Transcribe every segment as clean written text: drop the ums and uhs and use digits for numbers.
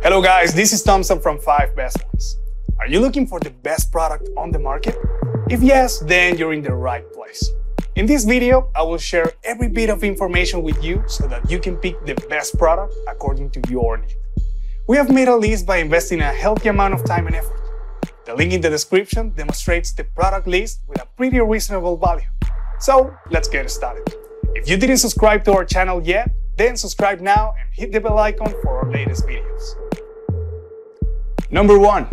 Hello guys, this is Thompson from 5 Best Ones. Are you looking for the best product on the market? If yes, then you're in the right place. In this video, I will share every bit of information with you so that you can pick the best product according to your need. We have made a list by investing a healthy amount of time and effort. The link in the description demonstrates the product list with a pretty reasonable value. So let's get started. If you didn't subscribe to our channel yet, then subscribe now and hit the bell icon for our latest videos. Number 1.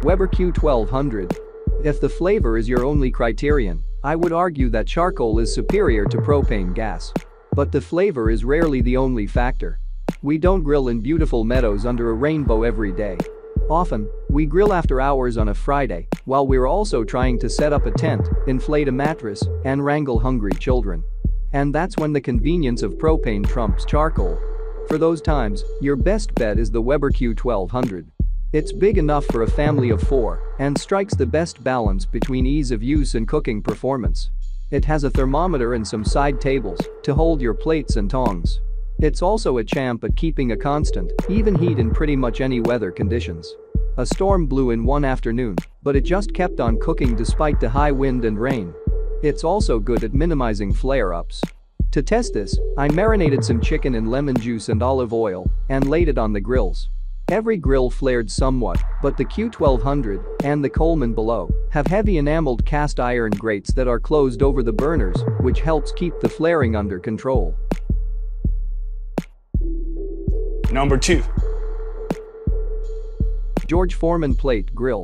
Weber Q1200. If the flavor is your only criterion, I would argue that charcoal is superior to propane gas. But the flavor is rarely the only factor. We don't grill in beautiful meadows under a rainbow every day. Often, we grill after hours on a Friday, while we're also trying to set up a tent, inflate a mattress, and wrangle hungry children. And that's when the convenience of propane trumps charcoal. For those times, your best bet is the Weber Q1200. It's big enough for a family of 4 and strikes the best balance between ease of use and cooking performance. It has a thermometer and some side tables to hold your plates and tongs. It's also a champ at keeping a constant, even heat in pretty much any weather conditions. A storm blew in one afternoon, but it just kept on cooking despite the high wind and rain. It's also good at minimizing flare-ups. To test this, I marinated some chicken in lemon juice and olive oil and laid it on the grills. Every grill flared somewhat, but the Q1200 and the Coleman below have heavy enameled cast iron grates that are closed over the burners, which helps keep the flaring under control. Number 2. George Foreman Plate Grill.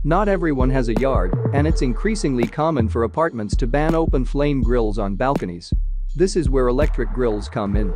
Not everyone has a yard, and it's increasingly common for apartments to ban open flame grills on balconies. This is where electric grills come in.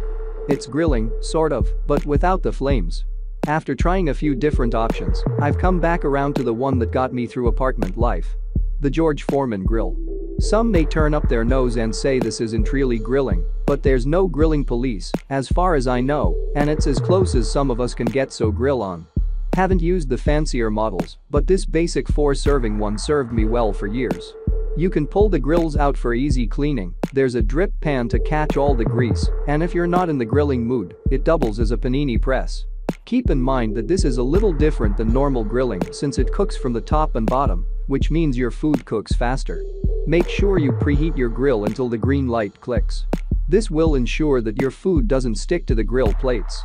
It's grilling, sort of, but without the flames. After trying a few different options, I've come back around to the one that got me through apartment life. The George Foreman Grill. Some may turn up their nose and say this isn't really grilling, but there's no grilling police, as far as I know, and it's as close as some of us can get, so grill on. Haven't used the fancier models, but this basic 4-serving one served me well for years. You can pull the grills out for easy cleaning, there's a drip pan to catch all the grease, and if you're not in the grilling mood, it doubles as a panini press. Keep in mind that this is a little different than normal grilling since it cooks from the top and bottom, which means your food cooks faster. Make sure you preheat your grill until the green light clicks. This will ensure that your food doesn't stick to the grill plates.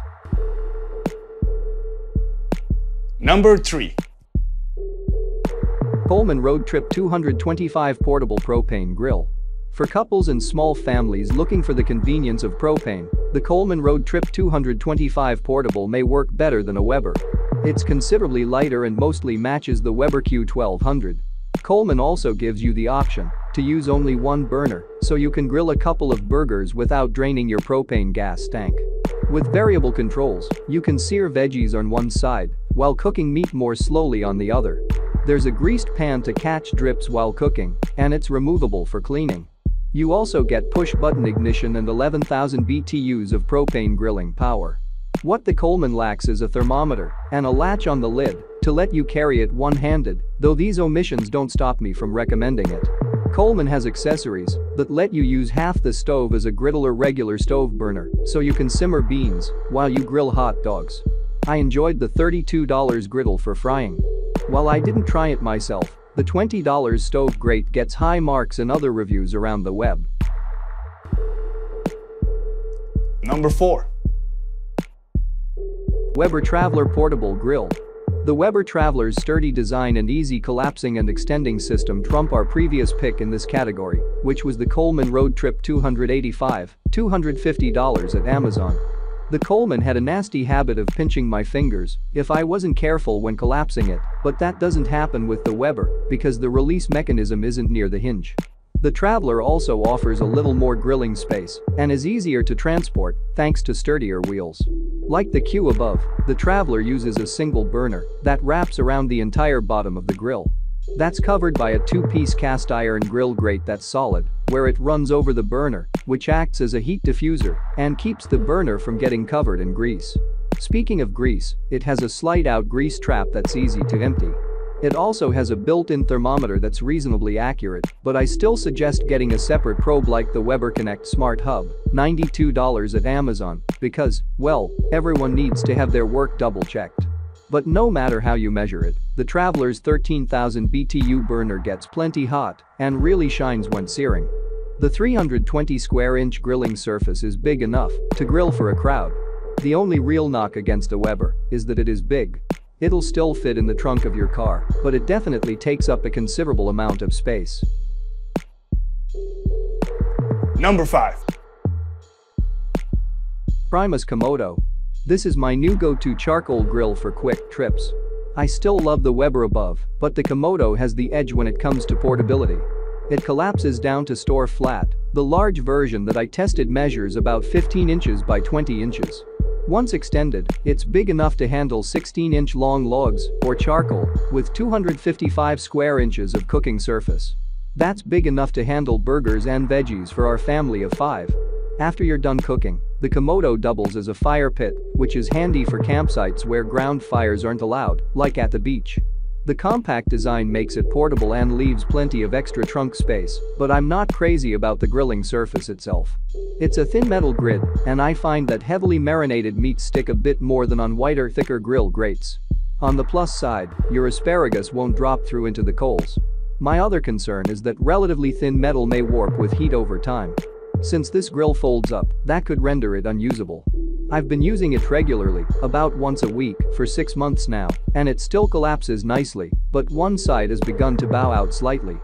Number 3. Coleman Road Trip 225 Portable Propane Grill. For couples and small families looking for the convenience of propane, the Coleman Road Trip 225 Portable may work better than a Weber. It's considerably lighter and mostly matches the Weber Q1200. Coleman also gives you the option to use only one burner, so you can grill a couple of burgers without draining your propane gas tank. With variable controls, you can sear veggies on one side while cooking meat more slowly on the other. There's a greased pan to catch drips while cooking, and it's removable for cleaning. You also get push-button ignition and 11,000 BTUs of propane grilling power. What the Coleman lacks is a thermometer and a latch on the lid to let you carry it one-handed, though these omissions don't stop me from recommending it. Coleman has accessories that let you use half the stove as a griddle or regular stove burner, so you can simmer beans while you grill hot dogs. I enjoyed the $32 griddle for frying. While I didn't try it myself, the $20 stove grate gets high marks in other reviews around the web. Number 4. Weber Traveler Portable Grill. The Weber Traveler's sturdy design and easy collapsing and extending system trump our previous pick in this category, which was the Coleman Road Trip 285, $250 at Amazon. The Coleman had a nasty habit of pinching my fingers if I wasn't careful when collapsing it, but that doesn't happen with the Weber because the release mechanism isn't near the hinge. The Traveler also offers a little more grilling space and is easier to transport thanks to sturdier wheels. Like the Q above, the Traveler uses a single burner that wraps around the entire bottom of the grill. That's covered by a 2-piece cast iron grill grate that's solid, where it runs over the burner, which acts as a heat diffuser and keeps the burner from getting covered in grease. Speaking of grease, it has a slide-out grease trap that's easy to empty. It also has a built-in thermometer that's reasonably accurate, but I still suggest getting a separate probe like the Weber Connect Smart Hub, $92 at Amazon, because, well, everyone needs to have their work double-checked. But no matter how you measure it, the Traveler's 13,000 BTU burner gets plenty hot and really shines when searing. The 320 square inch grilling surface is big enough to grill for a crowd. The only real knock against a Weber is that it is big. It'll still fit in the trunk of your car, but it definitely takes up a considerable amount of space. Number 5. Primus Kamoto. This is my new go-to charcoal grill for quick trips. I still love the Weber above, but the Kamoto has the edge when it comes to portability. It collapses down to store flat. The large version that I tested measures about 15 inches by 20 inches. Once extended, it's big enough to handle 16-inch long logs or charcoal with 255 square inches of cooking surface. That's big enough to handle burgers and veggies for our family of 5. After you're done cooking, the Kamoto doubles as a fire pit, which is handy for campsites where ground fires aren't allowed, like at the beach. The compact design makes it portable and leaves plenty of extra trunk space, but I'm not crazy about the grilling surface itself. It's a thin metal grid, and I find that heavily marinated meats stick a bit more than on whiter, thicker grill grates. On the plus side, your asparagus won't drop through into the coals. My other concern is that relatively thin metal may warp with heat over time. Since this grill folds up, that could render it unusable. I've been using it regularly, about once a week, for 6 months now, and it still collapses nicely, but one side has begun to bow out slightly.